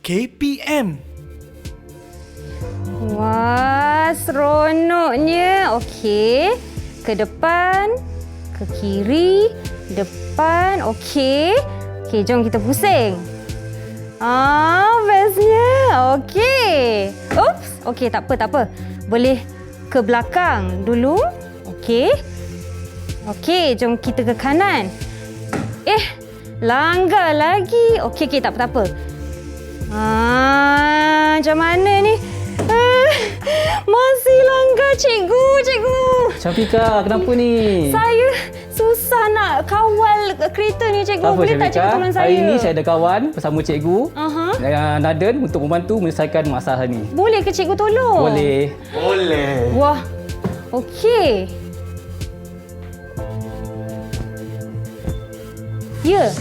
KPM. Wah, seronoknya. Okey. Ke depan, ke kiri, depan. Okey. Okey, jom kita pusing. Bestnya. Okey. Oops. Okey, tak apa. Boleh ke belakang dulu. Okey. Okey, jom kita ke kanan. Langgar lagi. Okey, tak apa. Macam mana ni? Masih langgar, cikgu. Syafika, kenapa ni? Saya susah nak kawal kereta ni, cikgu. Tak apa, Boleh tak Syafika. cikgu tolong saya? Hari ini saya ada kawan bersama cikgu Naden untuk membantu menyelesaikan masalah ni. Boleh ke cikgu tolong? Boleh. Wah, okey. Ya.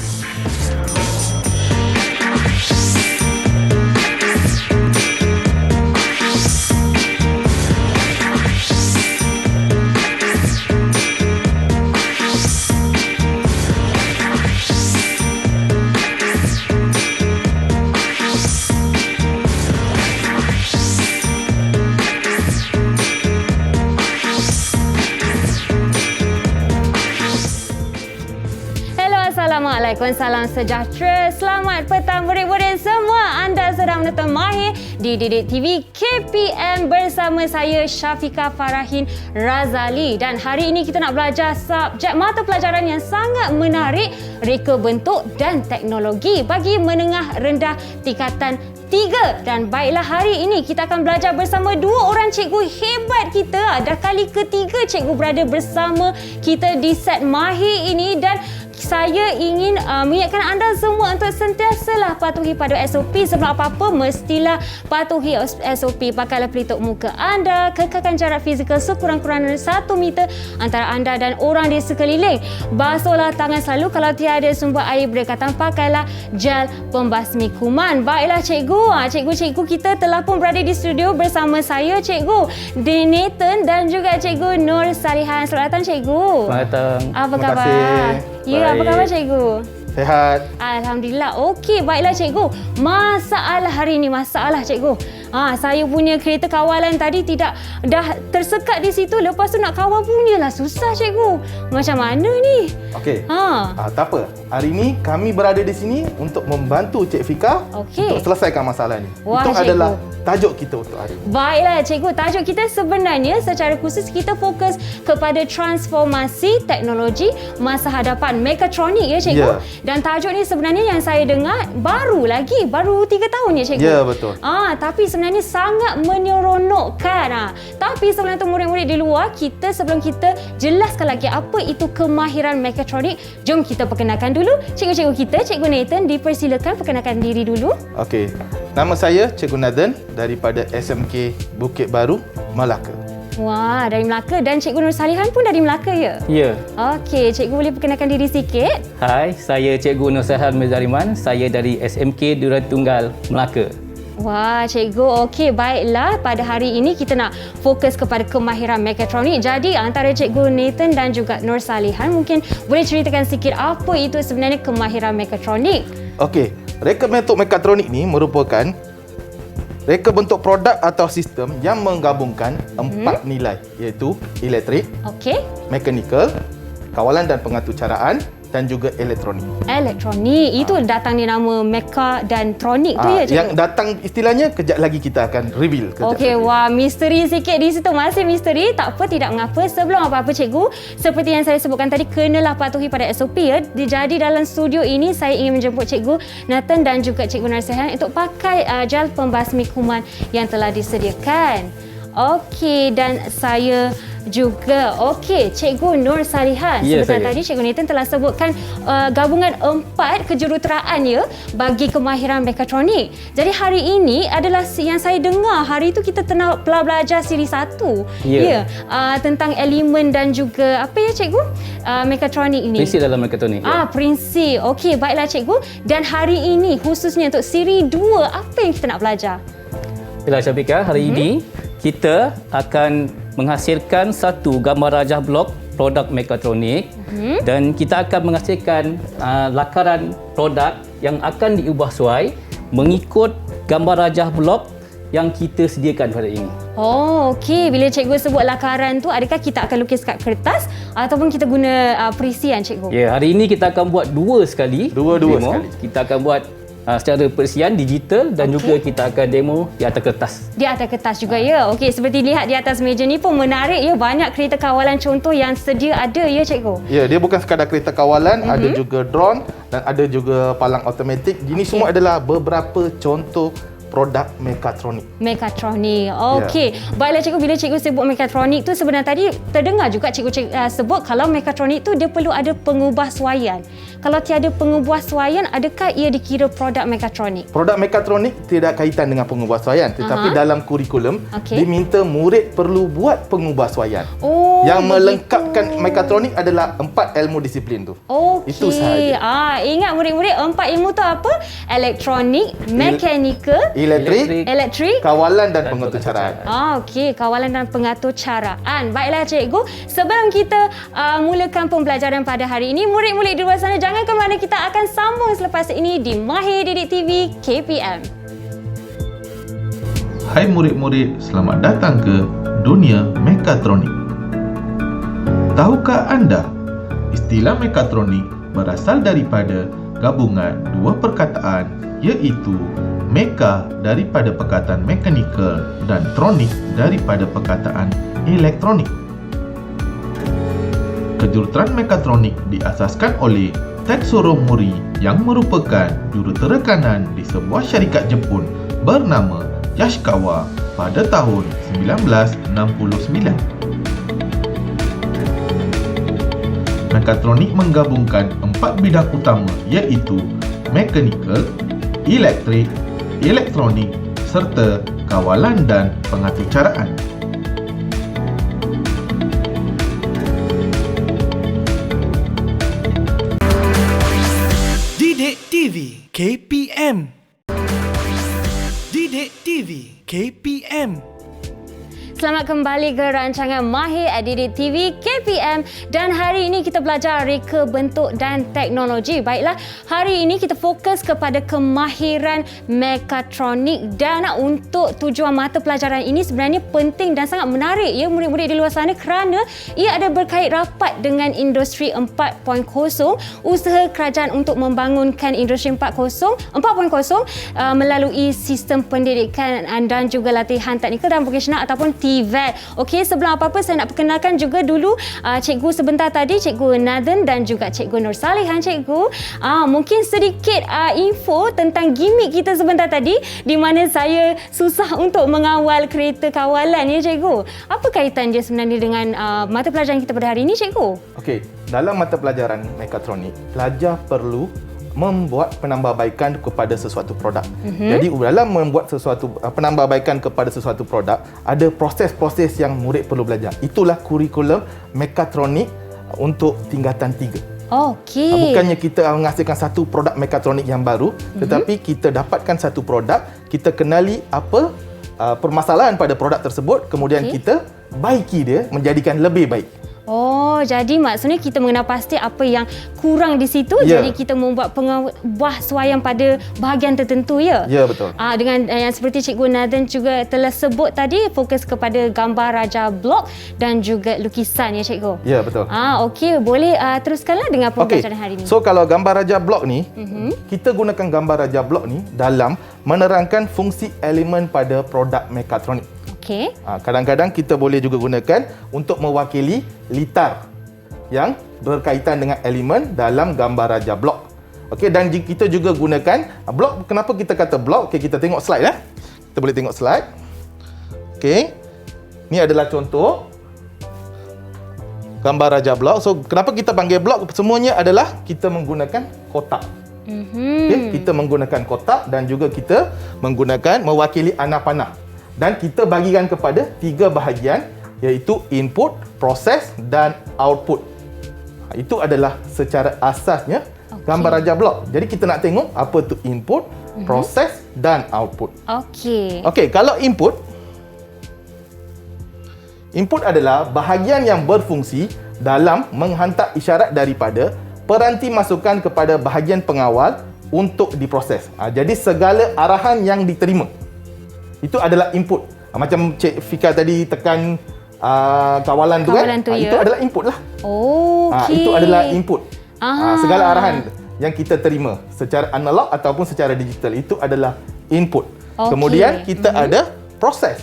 Assalamualaikum, salam sejahtera. Selamat petang murid-murid semua. Anda sedang menonton Mahir di Didik TV KPM bersama saya Syafika Farahin Razali. Dan hari ini kita nak belajar subjek mata pelajaran yang sangat menarik, reka bentuk dan teknologi bagi menengah rendah tingkatan 3. Dan baiklah, hari ini kita akan belajar bersama dua orang cikgu hebat kita. Dah kali ketiga cikgu berada bersama kita di set Mahir ini, dan saya ingin mengingatkan anda semua untuk sentiasalah patuhi pada SOP. Sebelum apa-apa, mestilah patuhi SOP. Pakailah pelitup muka anda, kekalkan jarak fizikal sekurang-kurangnya 1 meter antara anda dan orang di sekeliling. Basuhlah tangan selalu. Kalau tiada sumber air berdekatan, pakailah gel pembasmi kuman. Baiklah cikgu, cikgu-cikgu kita telah pun berada di studio bersama saya, cikgu Nathan dan juga cikgu Nur Salihan. Selamat datang, cikgu. Selamat datang. Apa Terima khabar? kasih. Ya, apa khabar cikgu? Sehat. Alhamdulillah. Okey, baiklah cikgu. Masalah hari ini, cikgu. Saya punya kereta kawalan tadi dah tersekat di situ. Lepas tu nak kawal punyalah susah, cikgu. Macam mana ni? Okey. Tak apa. Hari ini kami berada di sini untuk membantu Cik Fika Okey. untuk selesaikan masalah ini. Wah, Itu cikgu. adalah tajuk kita untuk hari ini. Baiklah cikgu, tajuk kita sebenarnya secara khusus kita fokus kepada transformasi teknologi masa hadapan mekatronik, ya cikgu. Ya. Dan tajuk ni sebenarnya yang saya dengar baru 3 tahun ya cikgu. Ya, betul. Tapi sebenarnya sangat menyeronokkan. Tapi sebelum itu murid-murid di luar, sebelum kita jelaskan lagi apa itu kemahiran mekatronik, jom kita perkenalkan dulu cikgu-cikgu kita. Cikgu Nathan, dipersilakan perkenalkan diri dulu. Okey. Nama saya Cikgu Nathan daripada SMK Bukit Baru, Melaka. Wah, dari Melaka. Dan Cikgu Nur Salihan pun dari Melaka, ya? Ya. Okey, cikgu boleh perkenalkan diri sikit? Hai, saya Cikgu Nur Salihan Mezariman. Saya dari SMK Durian Tunggal, Melaka. Wah, cikgu. Okey, baiklah. Pada hari ini kita nak fokus kepada kemahiran mekatronik. Jadi, antara Cikgu Nathan dan juga Nur Salihan, mungkin boleh ceritakan sikit apa itu sebenarnya kemahiran mekatronik? Okey. Reka bentuk mekatronik ni merupakan reka bentuk produk atau sistem yang menggabungkan 4 nilai, iaitu elektrik, Okey. mekanikal, kawalan dan pengaturcaraan dan juga elektronik. Elektronik. Itu datang di nama meka dan tronik tu, ya cikgu? Yang datang istilahnya kejap lagi kita akan reveal. Okey, wah, misteri sikit di situ. Masih misteri. Tak apa, tidak mengapa. Sebelum apa-apa cikgu, seperti yang saya sebutkan tadi, kenalah patuhi pada SOP, ya. Jadi dalam studio ini saya ingin menjemput cikgu Nathan dan juga cikgu Narsihan untuk pakai gel pembasmi kuman yang telah disediakan. Okey, dan saya juga. Okey, Cikgu Nur Salihan. Ya, Sebentar saya. tadi Cikgu Nathan telah sebutkan gabungan 4 kejuruteraan, ya, bagi kemahiran mekatronik. Jadi hari ini adalah yang saya dengar, hari itu kita telah belajar siri 1. Ya. Tentang elemen dan juga apa ya cikgu? Mekatronik ini. Prinsip dalam mekatronik. Ya. Prinsip. Okey, baiklah cikgu. Dan hari ini khususnya untuk siri 2, apa yang kita nak belajar? Baiklah Syafika, hari ini kita akan menghasilkan satu gambar rajah blok produk mekatronik dan kita akan menghasilkan lakaran produk yang akan diubah suai mengikut gambar rajah blok yang kita sediakan pada ini. Oh, okey. Bila cikgu sebut lakaran tu, adakah kita akan lukis kat kertas ataupun kita guna perisian, cikgu? Ya, hari ini kita akan buat dua sekali. Dua demo. sekali. Kita akan buat secara perisian digital dan juga kita akan demo di atas kertas. Di atas kertas juga ya. Okey, seperti lihat di atas meja ni pun menarik ya. Banyak kereta kawalan contoh yang sedia ada ya, cikgu. Ya, dia bukan sekadar kereta kawalan, ada juga drone dan ada juga palang automatik. Ini semua adalah beberapa contoh produk mekatronik. Mekatronik. Okey. Baiklah cikgu, bila cikgu sebut mekatronik tu sebenarnya tadi terdengar juga cikgu sebut kalau mekatronik tu dia perlu ada pengubah suaian. Kalau tiada pengubah suaian, adakah ia dikira produk mekatronik? Produk mekatronik tidak kaitan dengan pengubahsuaian, tetapi dalam kurikulum diminta murid perlu buat pengubahsuaian. Oh, yang melengkapkan mekatronik adalah 4 ilmu disiplin tu. Okey. Itu sahaja. Ingat murid-murid 4 ilmu tu apa? Elektronik, mekanikal, elektrik, kawalan dan pengaturcaraan. Okey, kawalan dan pengaturcaraan. Baiklah cikgu, sebelum kita mulakan pembelajaran pada hari ini, murid-murid di luar sana jangan ke mana, kita akan sambung selepas ini di Mahir Didik TV KPM. Hai murid-murid, selamat datang ke dunia mekatronik. Tahukah anda, istilah mekatronik berasal daripada gabungan dua perkataan, iaitu meka daripada perkataan mechanical dan tronik daripada perkataan elektronik. Kejuruteraan mekatronik diasaskan oleh Tetsuro Mori yang merupakan jurutera kanan di sebuah syarikat Jepun bernama Yashikawa pada tahun 1969. Mekatronik menggabungkan 4 bidang utama, iaitu mechanical, elektrik, elektronik serta kawalan dan pengaturcaraan. Didik TV KPM. Didik TV KPM. Selamat kembali ke rancangan Mahir Didik TV KPM dan hari ini kita belajar reka bentuk dan teknologi. Baiklah, hari ini kita fokus kepada kemahiran mekatronik dan untuk tujuan mata pelajaran ini sebenarnya penting dan sangat menarik ya murid-murid di luar sana kerana ia ada berkait rapat dengan industri 4.0, usaha kerajaan untuk membangunkan industri 4.0 melalui sistem pendidikan dan juga latihan teknikal dan vokasional ataupun TVET. Okey, sebelum apa-apa saya nak perkenalkan juga dulu cikgu sebentar tadi, Cikgu Nathan dan juga Cikgu Nur Salihan. Cikgu, mungkin sedikit info tentang gimmick kita sebentar tadi di mana saya susah untuk mengawal kereta kawalan ya Cikgu. Apa kaitan dia sebenarnya dengan mata pelajaran kita pada hari ini Cikgu? Okey, dalam mata pelajaran mekatronik, pelajar perlu membuat penambahbaikan kepada sesuatu produk. Jadi dalam membuat sesuatu penambahbaikan kepada sesuatu produk, ada proses-proses yang murid perlu belajar. Itulah kurikulum mekatronik untuk tingkatan 3. Okey. Bukannya kita menghasilkan satu produk mekatronik yang baru, tetapi kita dapatkan satu produk, kita kenali apa permasalahan pada produk tersebut, kemudian kita baiki dia menjadikan lebih baik. Oh, jadi maksudnya kita mengenal pasti apa yang kurang di situ, jadi kita membuat pengubahsuaian pada bahagian tertentu ya. Ya, betul. Dengan yang seperti Cikgu Nathan juga telah sebut tadi, fokus kepada gambar raja blok dan juga lukisan ya Cikgu. Ya, betul. Okey, boleh teruskanlah dengan pembelajaran hari ini. So kalau gambar raja blok ni, kita gunakan gambar raja blok ni dalam menerangkan fungsi elemen pada produk mekatronik. Okey. Kadang-kadang kita boleh juga gunakan untuk mewakili litar yang berkaitan dengan elemen dalam gambar raja blok. Okey, dan kita juga gunakan blok. Kenapa kita kata blok? Okey, kita tengok slide ya. Kita boleh tengok slide. Okey. Ini adalah contoh gambar raja blok. So, kenapa kita panggil blok? Semuanya adalah kita menggunakan kotak. Okay, kita menggunakan kotak dan juga kita menggunakan mewakili anak-panah. Dan kita bagikan kepada 3 bahagian, iaitu input, proses dan output. Itu adalah secara asasnya gambar raja blok. Jadi kita nak tengok apa tu input, proses dan output. Okey, kalau input adalah bahagian yang berfungsi dalam menghantar isyarat daripada peranti masukan kepada bahagian pengawal untuk diproses. Jadi segala arahan yang diterima itu adalah input. Macam Cik Fika tadi tekan kawalan tu Kawalan kan, tu, itu ya. adalah input lah. Okey. Itu adalah input. Ah. Segala arahan yang kita terima secara analog ataupun secara digital itu adalah input. Okey. Kemudian kita ada proses.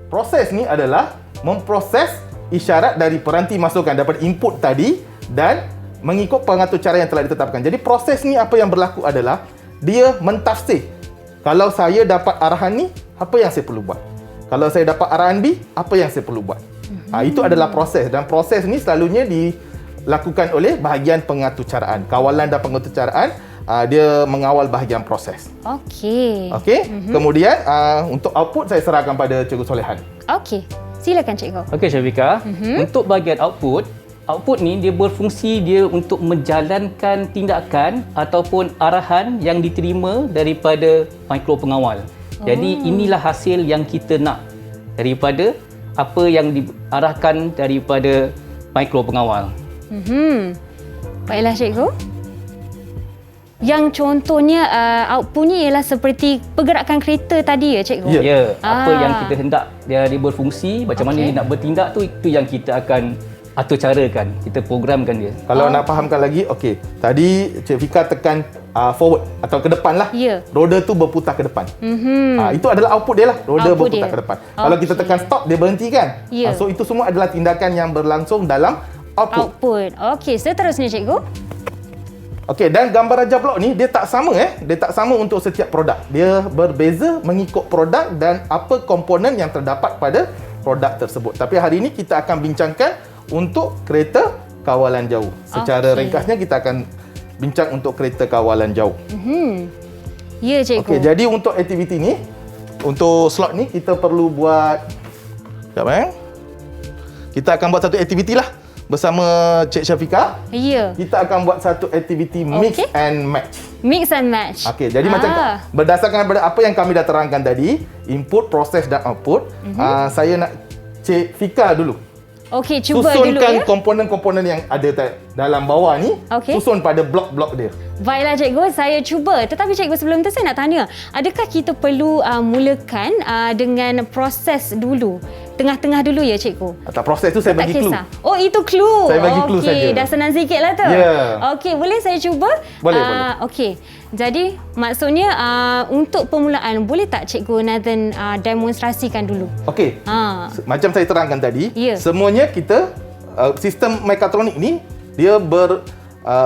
Proses ni adalah memproses isyarat dari peranti masukan daripada input tadi dan mengikut pengatur cara yang telah ditetapkan. Jadi proses ni apa yang berlaku adalah dia mentafsir. Kalau saya dapat arahan ni, apa yang saya perlu buat? Kalau saya dapat arahan B, apa yang saya perlu buat? Itu adalah proses dan proses ni selalunya dilakukan oleh bahagian pengaturcaraan. Kawalan dan pengaturcaraan dia mengawal bahagian proses. Okey. Okey? Kemudian untuk output saya serahkan pada Cikgu Solehan. Okey. Silakan cikgu. Okey Syafika, untuk bahagian output ni dia berfungsi dia untuk menjalankan tindakan ataupun arahan yang diterima daripada mikro pengawal. Jadi inilah hasil yang kita nak daripada apa yang diarahkan daripada mikro pengawal. Baiklah cikgu. Yang contohnya output ni ialah seperti pergerakan kereta tadi ya cikgu? Ya. Ya, apa yang kita hendak dia berfungsi, macam mana Okey. dia nak bertindak tu, itu yang kita akan atur carakan, kita programkan dia. Kalau nak fahamkan lagi, okey. Tadi Cik Fika tekan forward atau ke depan lah. Ya. Roda tu berputar ke depan. Itu adalah output dia lah. Roda Output berputar dia. ke depan. Kalau kita Okey. tekan stop, dia berhenti kan? Ya. So itu semua adalah tindakan yang berlangsung dalam output. Output. Okey, seterusnya cikgu. Okey, dan gambar raja blok ni dia tak sama Dia tak sama untuk setiap produk. Dia berbeza mengikut produk dan apa komponen yang terdapat pada produk tersebut. Tapi hari ini kita akan bincangkan untuk kereta kawalan jauh. Secara Okey. ringkasnya kita akan bincang untuk kereta kawalan jauh. Ya cikgu. Okey, jadi untuk aktiviti ni, untuk slot ni kita perlu buat sekejap Kita akan buat satu aktiviti lah bersama Cik Syafika. Ya. Kita akan buat satu aktiviti mix Okey. and match. Mix and match. Okey, jadi macam berdasarkan daripada apa yang kami dah terangkan tadi, input, proses dan output, saya nak Cik Fika dulu. Okey, cuba dulu Susunkan ya. komponen-komponen yang ada dalam bawah ni, Okey. susun pada blok-blok dia. Baiklah cikgu, saya cuba. Tetapi cikgu, sebelum tu saya nak tanya, adakah kita perlu mulakan dengan proses dulu? Tengah-tengah dulu ya cikgu? Atau proses tu saya Tak bagi clue. kisah. Oh, itu clue. Saya bagi clue Okey, saja. dah senang sikit lah tu. Ya. Okey, boleh saya cuba? Boleh, boleh. Okey. Jadi, maksudnya untuk permulaan, boleh tak cikgu Nathan demonstrasikan dulu? Okey. Macam saya terangkan tadi, Ya. semuanya kita sistem mekatronik ni dia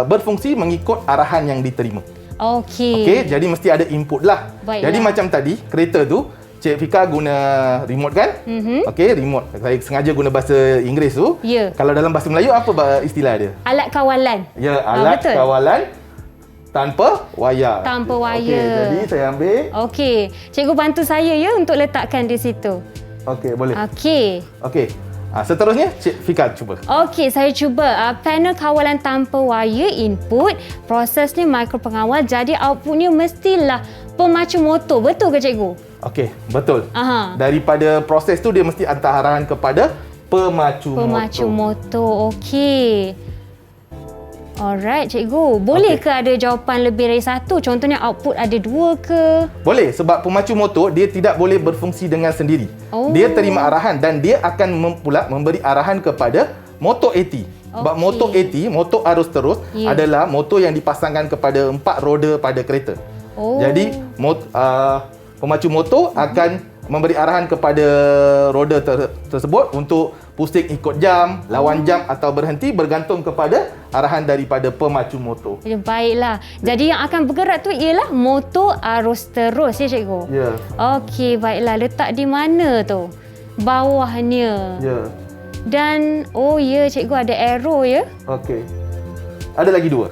berfungsi mengikut arahan yang diterima. Okey. Okey, jadi mesti ada input lah. Baiklah. Jadi macam tadi, kereta tu Cik Fika guna remote kan? Okey, remote. Saya sengaja guna bahasa Inggeris tu. Ya. Kalau dalam bahasa Melayu apa istilah dia? Alat kawalan. Ya, alat betul. kawalan tanpa wayar. Tanpa wayar. Okey, jadi saya ambil. Okey. Cikgu bantu saya ya untuk letakkan di situ. Okey, boleh. Okey. Okey. Seterusnya Cik Fika cuba. Okey, saya cuba. Panel kawalan tanpa wayar input, prosesnya mikro pengawal, jadi outputnya mestilah pemacu motor. Betul ke cikgu? Okey, betul. Aha. Daripada proses tu dia mesti hantar arahan kepada pemacu motor. Okey. Alright, cikgu. Boleh ke ada jawapan lebih dari satu? Contohnya output ada dua ke? Boleh, sebab pemacu motor dia tidak boleh berfungsi dengan sendiri. Oh. Dia terima arahan dan dia akan pula memberi arahan kepada motor AT. Sebab Okey. motor AT, motor arus terus, Ya. adalah motor yang dipasangkan kepada 4 roda pada kereta. Oh. Jadi pemacu motor akan memberi arahan kepada roda tersebut untuk pusing ikut jam, lawan jam atau berhenti bergantung kepada arahan daripada pemacu motor. Ya, baiklah. Jadi yang akan bergerak tu ialah motor arus terus ya cikgu? Ya. Okey, baiklah. Letak di mana tu? Bawahnya. Ya. Dan, oh ya cikgu ada arrow ya? Okey. Ada lagi 2.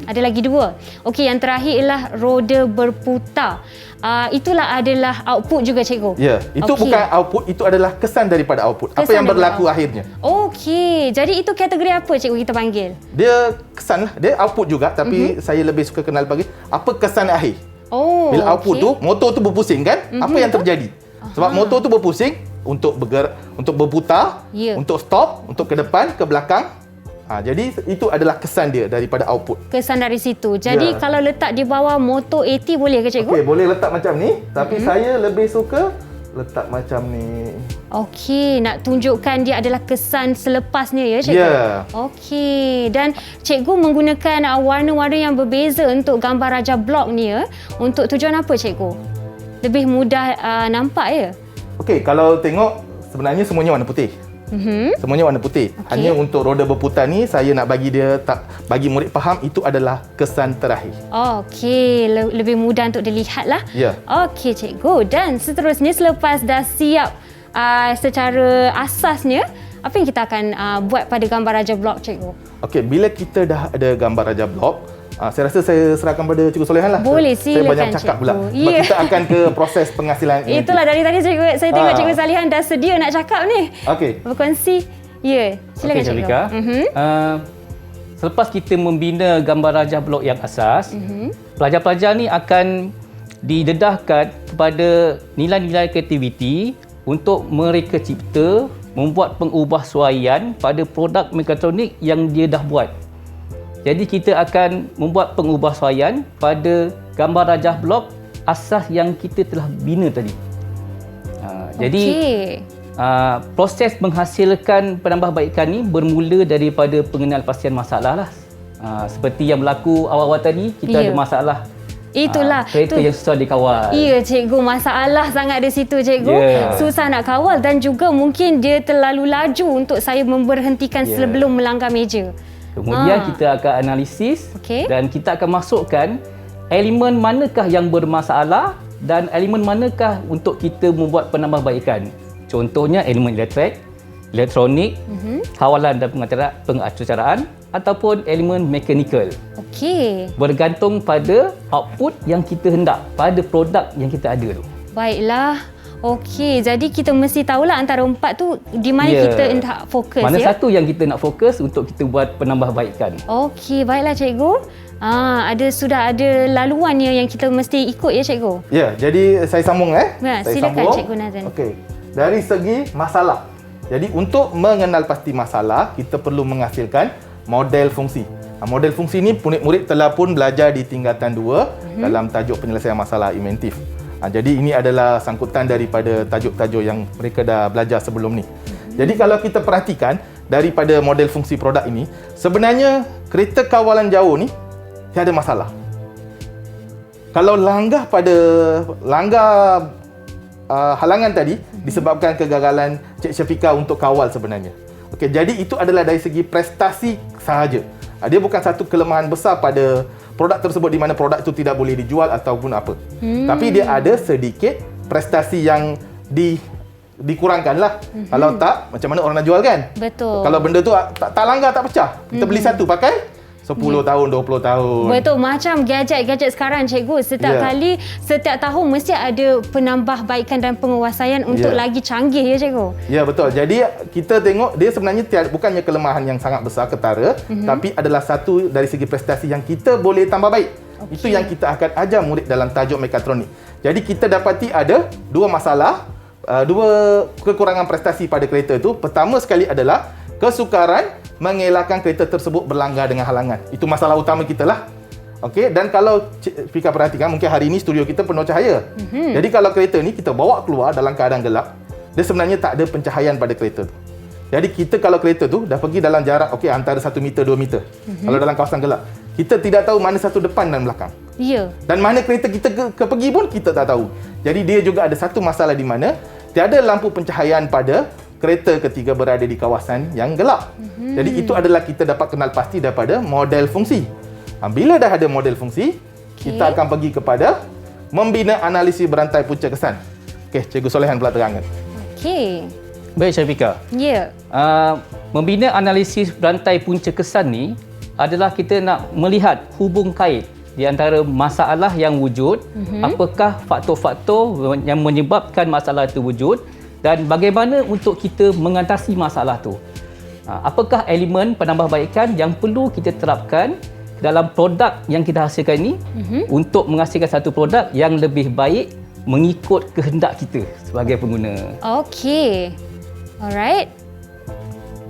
Ada lagi 2. Okey, yang terakhir ialah roda berputar. Itulah adalah output juga cikgu? Ya, itu Okey. bukan output, itu adalah kesan daripada output. Apa Kesan yang berlaku daripada akhirnya. Okey, jadi itu kategori apa cikgu kita panggil? Dia kesan lah, dia output juga tapi saya lebih suka kenal bagi apa kesan akhir. Oh, Bila output okey. tu, motor tu berpusing kan? Apa yang terjadi? Sebab motor tu berpusing untuk bergerak, untuk berputar, Ya. untuk stop, untuk ke depan, ke belakang. Jadi itu adalah kesan dia daripada output. Kesan dari situ. Jadi Ya. kalau letak di bawah motor 80 boleh ke cikgu? Okey, boleh letak macam ni, tapi saya lebih suka letak macam ni. Okey, nak tunjukkan dia adalah kesan selepasnya ya cikgu? Ya. Okey, dan cikgu menggunakan warna-warna yang berbeza untuk gambar raja blok ni ya. Untuk tujuan apa cikgu? Lebih mudah nampak ya? Okey, kalau tengok sebenarnya semuanya warna putih. Semuanya warna putih. Hanya untuk roda berputar ni saya nak bagi dia bagi murid faham itu adalah kesan terakhir. Okey, lebih mudah untuk dilihat lah. Ya. Okey cikgu, dan seterusnya selepas dah siap secara asasnya, apa yang kita akan buat pada gambar raja blok cikgu? Okey, bila kita dah ada gambar raja blok, saya rasa saya serahkan pada Cikgu Solehan lah. Boleh, Saya banyak silakan, cakap cikgu. pula. Sebab Ya. kita akan ke proses penghasilan ini. Itulah dari tadi cikgu, saya tengok Ah. cikgu Salihan dah sedia nak cakap ni. Okey. Berkongsi. Ya, silakan Okey, cikgu. Syafika. Selepas kita membina gambar rajah blok yang asas, pelajar-pelajar ni akan didedahkan kepada nilai-nilai kreativiti untuk mereka cipta, membuat pengubahsuaian pada produk mekatronik yang dia dah buat. Jadi kita akan membuat pengubahsuaian pada gambar rajah blok asas yang kita telah bina tadi. Jadi proses menghasilkan penambahbaikan ni bermula daripada pengenalpastian masalah lah. Seperti yang berlaku awal-awal tadi, kita Ya. ada masalah. Itulah. Kereta yang susah dikawal. Ya cikgu, masalah sangat di situ cikgu. Ya. Susah nak kawal dan juga mungkin dia terlalu laju untuk saya memberhentikan Ya. sebelum melanggar meja. Kemudian kita akan analisis Okey. dan kita akan masukkan elemen manakah yang bermasalah dan elemen manakah untuk kita membuat penambahbaikan. Contohnya elemen elektrik, elektronik, kawalan dan pengacaraan ataupun elemen mekanikal. Okey. Bergantung pada output yang kita hendak, pada produk yang kita ada tu. Baiklah. Okey, jadi kita mesti tahulah antara empat tu di mana Ya. kita hendak fokus Mana ya. satu yang kita nak fokus untuk kita buat penambahbaikan. Okey, baiklah cikgu. Sudah ada laluannya yang kita mesti ikut ya cikgu. Ya, jadi saya sambung Ya, saya silakan, sambung. Cikgu Nazan. Okey. Dari segi masalah. Jadi untuk mengenal pasti masalah, kita perlu menghasilkan model fungsi. Model fungsi ni murid-murid telah pun belajar di tingkatan 2 dalam tajuk penyelesaian masalah inventif. Jadi ini adalah sangkutan daripada tajuk-tajuk yang mereka dah belajar sebelum ni. Jadi kalau kita perhatikan daripada model fungsi produk ini, sebenarnya kereta kawalan jauh ni tiada masalah. Kalau langgar halangan tadi disebabkan kegagalan Cik Syafika untuk kawal sebenarnya. Okey, jadi itu adalah dari segi prestasi sahaja. Dia bukan satu kelemahan besar pada produk tersebut di mana produk itu tidak boleh dijual ataupun apa. Tapi dia ada sedikit prestasi yang dikurangkan lah. Kalau tak, macam mana orang nak jual kan? Betul. Kalau benda tu tak langgar, tak pecah. Kita beli satu pakai 10 tahun, 20 tahun. Betul, macam gadget-gadget sekarang cikgu. Setiap tahun mesti ada penambahbaikan dan penguasaian untuk lagi canggih ya cikgu. Ya, betul. Jadi kita tengok dia sebenarnya bukannya kelemahan yang sangat besar ketara, tapi adalah satu dari segi prestasi yang kita boleh tambah baik. Itu yang kita akan ajar murid dalam tajuk mekatronik. Jadi kita dapati ada dua masalah, dua kekurangan prestasi pada kereta itu. Pertama sekali adalah kesukaran mengelakkan kereta tersebut berlanggar dengan halangan. Itu masalah utama kita lah. Okey, dan kalau Fika perhatikan, mungkin hari ini studio kita penuh cahaya. Jadi kalau kereta ni kita bawa keluar dalam keadaan gelap, dia sebenarnya tak ada pencahayaan pada kereta tu. Jadi kita kalau kereta tu dah pergi dalam jarak antara 1 meter 2 meter. Kalau dalam kawasan gelap, kita tidak tahu mana satu depan dan belakang. Ya. Dan mana kereta kita pergi pun kita tak tahu. Jadi dia juga ada satu masalah di mana tiada lampu pencahayaan pada kereta ketika berada di kawasan yang gelap. Jadi itu adalah kita dapat kenal pasti daripada model fungsi. Bila dah ada model fungsi, kita akan pergi kepada membina analisis berantai punca kesan. Okey, Cikgu Solehan pula terangkan. Okey. Baik Syafika. Ya. Membina analisis berantai punca kesan ni adalah kita nak melihat hubung kait di antara masalah yang wujud, apakah faktor-faktor yang menyebabkan masalah itu wujud dan bagaimana untuk kita mengatasi masalah tu. Apakah elemen penambahbaikan yang perlu kita terapkan dalam produk yang kita hasilkan ini untuk menghasilkan satu produk yang lebih baik mengikut kehendak kita sebagai pengguna. Okey. Alright.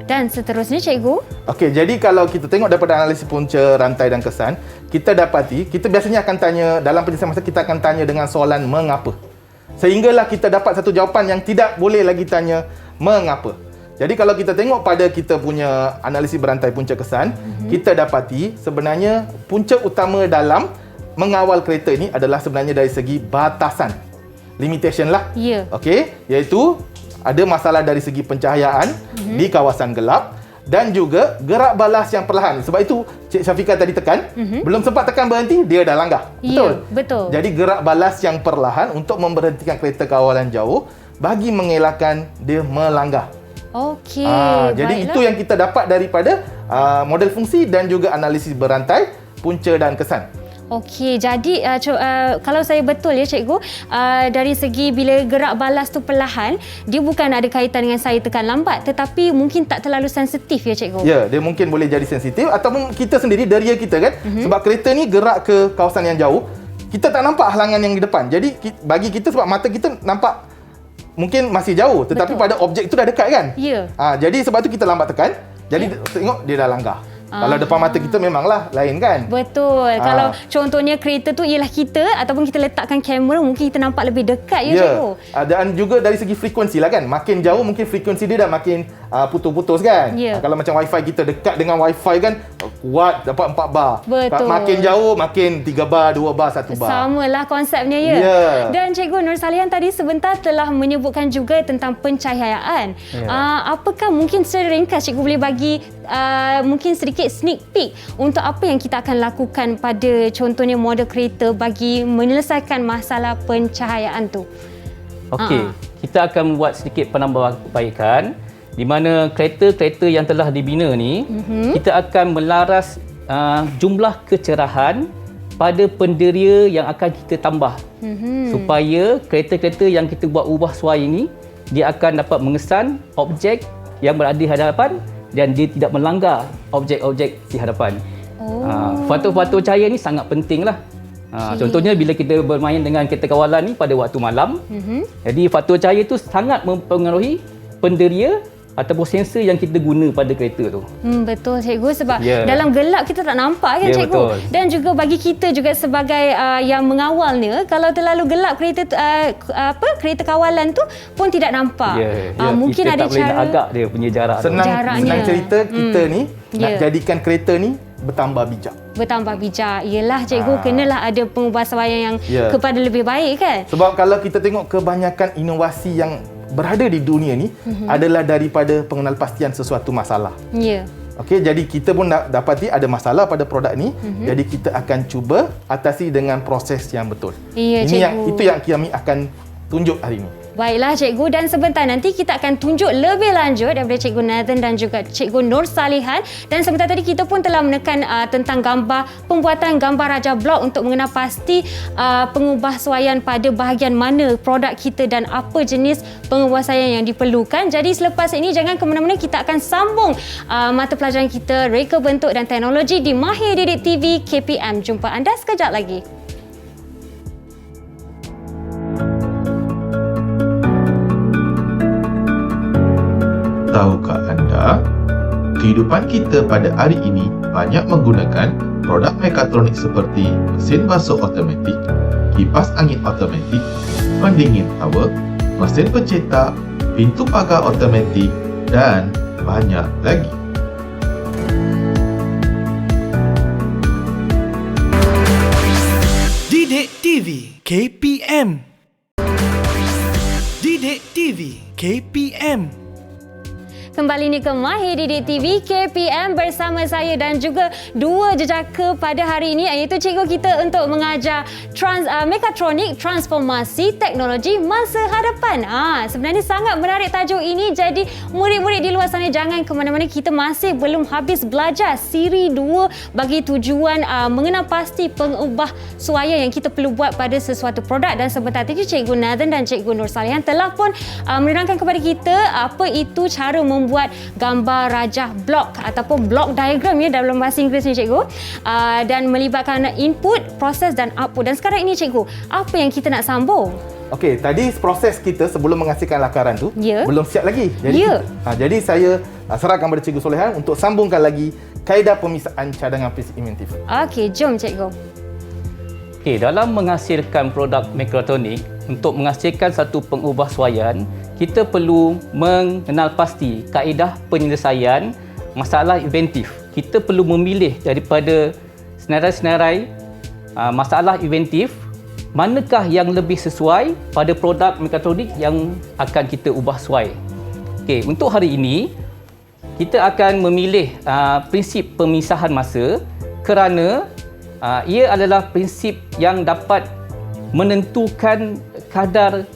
Dan seterusnya cikgu? Okey, jadi kalau kita tengok daripada analisis punca, rantai dan kesan, kita dapati, kita biasanya akan tanya, dalam penyelesaian masalah kita akan tanya dengan soalan mengapa. Sehinggalah kita dapat satu jawapan yang tidak boleh lagi tanya mengapa. Jadi kalau kita tengok pada kita punya analisis berantai punca kesan, kita dapati sebenarnya punca utama dalam mengawal kereta ini adalah sebenarnya dari segi batasan. Limitation lah. Ya. Okey, iaitu ada masalah dari segi pencahayaan di kawasan gelap dan juga gerak balas yang perlahan. Sebab itu Cik Syafiqah tadi tekan, belum sempat tekan berhenti, dia dah langgar. Ya, betul. Jadi gerak balas yang perlahan untuk memberhentikan kereta kawalan jauh bagi mengelakkan dia melanggar. Okey, Jadi itu yang kita dapat daripada model fungsi dan juga analisis berantai, punca dan kesan. Okey, jadi kalau saya betul ya cikgu, dari segi bila gerak balas tu perlahan, dia bukan ada kaitan dengan saya tekan lambat, tetapi mungkin tak terlalu sensitif ya cikgu. Ya, dia mungkin boleh jadi sensitif ataupun kita sendiri, deria kita kan. Sebab kereta ni gerak ke kawasan yang jauh, kita tak nampak halangan yang di depan. Jadi bagi kita, sebab mata kita nampak mungkin masih jauh, tetapi pada objek tu dah dekat kan. Ya. Jadi sebab tu kita lambat tekan. Jadi tengok dia dah langgar. Kalau depan mata kita memanglah lain kan. Betul. Kalau contohnya kereta tu ialah kita ataupun kita letakkan kamera, mungkin kita nampak lebih dekat ya cikgu. Dan juga dari segi frekuensi lah kan. Makin jauh mungkin frekuensi dia dah makin putus-putus kan. Kalau macam wifi kita dekat dengan wifi kan, kuat dapat 4 bar. Betul. Makin jauh makin 3 bar, 2 bar, 1 bar. Samalah konsepnya ya. Dan Cikgu Nur Salihan tadi sebentar telah menyebutkan juga tentang pencahayaan. Apakah mungkin secara ringkas Cikgu boleh bagi mungkin sedikit sneak peek untuk apa yang kita akan lakukan pada contohnya model kereta bagi menyelesaikan masalah pencahayaan tu? Okey, kita akan membuat sedikit penambahbaikan di mana kereta-kereta yang telah dibina ni, kita akan melaras jumlah kecerahan pada penderia yang akan kita tambah. Supaya kereta-kereta yang kita buat ubah suai ini, dia akan dapat mengesan objek yang berada di hadapan dan dia tidak melanggar objek-objek di hadapan. Faktor-faktor cahaya ni sangat penting lah. Contohnya bila kita bermain dengan kereta kawalan ni pada waktu malam, jadi faktor cahaya tu sangat mempengaruhi penderia ataupun sensor yang kita guna pada kereta tu. Betul cikgu, sebab dalam gelap kita tak nampak kan cikgu. Betul. Dan juga bagi kita juga sebagai yang mengawalnya, kalau terlalu gelap kereta kereta kawalan tu pun tidak nampak. Mungkin kita ada tak boleh cara nak agak dia punya jarak. Senang cerita kita ni nak jadikan kereta ni bertambah bijak. Bertambah bijak. Yelah cikgu, kenalah ada pengubahsuaian yang kepada lebih baik kan. Sebab kalau kita tengok kebanyakan inovasi yang berada di dunia ni adalah daripada pengenalpastian sesuatu masalah. Okey, jadi kita pun dapati ada masalah pada produk ni, jadi kita akan cuba atasi dengan proses yang betul. Itu yang kami akan tunjuk hari ini. Baiklah cikgu, dan sebentar nanti kita akan tunjuk lebih lanjut daripada Cikgu Nathan dan juga Cikgu Nur Salihan. Dan sebentar tadi kita pun telah menekan tentang pembuatan gambar raja blok untuk mengenal pasti pengubahsuaian pada bahagian mana produk kita dan apa jenis pengubahsuaian yang diperlukan. Jadi selepas ini jangan ke mana-mana, kita akan sambung mata pelajaran kita Reka Bentuk dan Teknologi di Mahir Didik TV KPM. Jumpa anda sekejap lagi. Tahukah anda, kehidupan kita pada hari ini banyak menggunakan produk mekatronik seperti mesin basuh automatik, kipas angin automatik, pendingin hawa, mesin pencetak, pintu pagar automatik dan banyak lagi. Didik TV KPM. Didik TV KPM. Kembali ni ke Mahir Didik TV KPM bersama saya dan juga dua jejaka pada hari ini, iaitu cikgu kita untuk mengajar mekatronik transformasi teknologi masa hadapan. Sebenarnya sangat menarik tajuk ini, jadi murid-murid di luar sana jangan ke mana-mana, kita masih belum habis belajar siri 2 bagi tujuan mengenal pasti pengubahsuaian yang kita perlu buat pada sesuatu produk. Dan sebentar tadi Cikgu Nathan dan Cikgu Nur Salihan telah pun menerangkan kepada kita apa itu cara membuat gambar rajah blok ataupun block diagram ya dalam bahasa Inggeris ni cikgu, dan melibatkan input, proses dan output. Dan sekarang ini cikgu, apa yang kita nak sambung? Okey, tadi proses kita sebelum menghasilkan lakaran tu Ya. belum siap lagi. Jadi, Ya. jadi saya serahkan kepada Cikgu Solehan untuk sambungkan lagi kaedah pemisahan cadangan prinsip inventif. Okey, jom cikgu. Okey, dalam menghasilkan produk mekatronik, untuk menghasilkan satu pengubahsuaian, kita perlu mengenal pasti kaedah penyelesaian masalah inventif. Kita perlu memilih daripada senarai-senarai masalah inventif, manakah yang lebih sesuai pada produk mekatronik yang akan kita ubah suai. Okey, untuk hari ini kita akan memilih prinsip pemisahan masa kerana ia adalah prinsip yang dapat menentukan kadar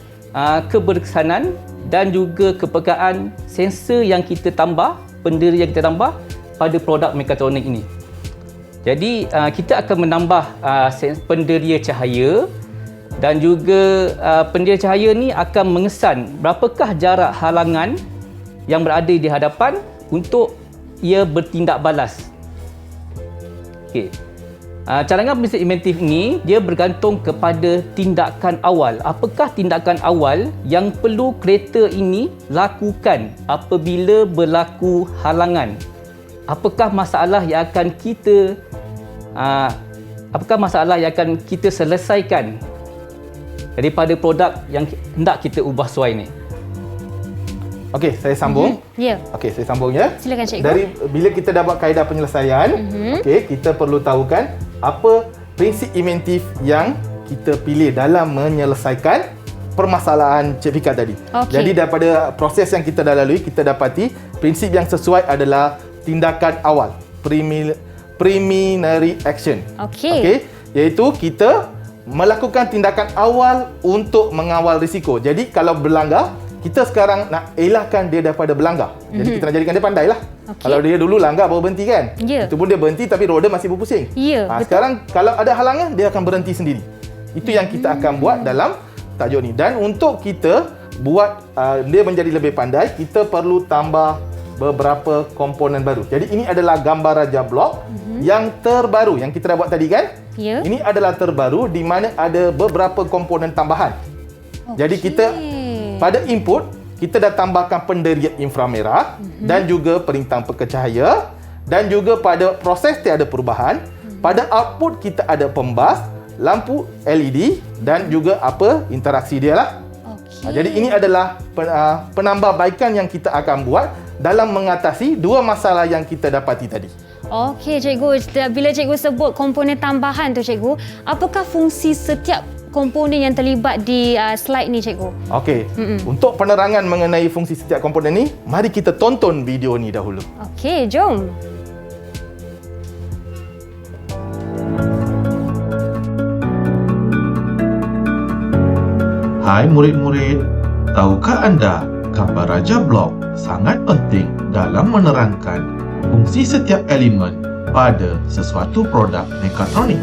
keberkesanan dan juga kepekaan sensor yang kita tambah, pendera yang kita tambah pada produk mekatronik ini. Jadi kita akan menambah penderia cahaya dan juga pendera cahaya ni akan mengesan berapakah jarak halangan yang berada di hadapan untuk ia bertindak balas. Okey. Cadangan prinsip inventif ni dia bergantung kepada tindakan awal. Apakah tindakan awal yang perlu kereta ini lakukan apabila berlaku halangan? Apakah masalah yang akan kita selesaikan daripada produk yang hendak kita ubah suai ni? Okey, saya sambung. Ya. Okey, saya sambung ya. Silakan cikgu. Dari bila kita dapat kaedah penyelesaian, okey, kita perlu tahukan apa prinsip inventif yang kita pilih dalam menyelesaikan permasalahan Cik Fika tadi. Okey. Jadi daripada proses yang kita dah lalui, kita dapati prinsip yang sesuai adalah tindakan awal, preliminary action. Okey. Okey, iaitu kita melakukan tindakan awal untuk mengawal risiko. Jadi kalau berlanggar, kita sekarang nak elakkan dia daripada berlanggar. Jadi kita nak jadikan dia pandai lah. Okey. Kalau dia dulu langgar baru berhenti kan? Ya. Itu pun dia berhenti tapi roda masih berpusing. Ya, betul. Sekarang kalau ada halangan, dia akan berhenti sendiri. Itu yang kita akan buat dalam tajuk ni. Dan untuk kita buat dia menjadi lebih pandai, kita perlu tambah beberapa komponen baru. Jadi ini adalah gambar raja blok yang terbaru yang kita dah buat tadi kan? Ya. Ini adalah terbaru di mana ada beberapa komponen tambahan. Jadi kita pada input kita dah tambahkan penderia inframerah dan juga perintang pekecahaya, dan juga pada proses tiada perubahan. Pada output kita ada pembas, lampu LED dan juga apa interaksi dia lah. Okey. Jadi ini adalah penambahbaikan yang kita akan buat dalam mengatasi dua masalah yang kita dapati tadi. Okey cikgu, bila cikgu sebut komponen tambahan tu cikgu, apakah fungsi setiap komponen yang terlibat di slide ni cikgu? Okey. Untuk penerangan mengenai fungsi setiap komponen ni, mari kita tonton video ni dahulu. Okey, jom. Hai murid-murid, tahukah anda gambar raja blok sangat penting dalam menerangkan fungsi setiap elemen pada sesuatu produk mekatronik?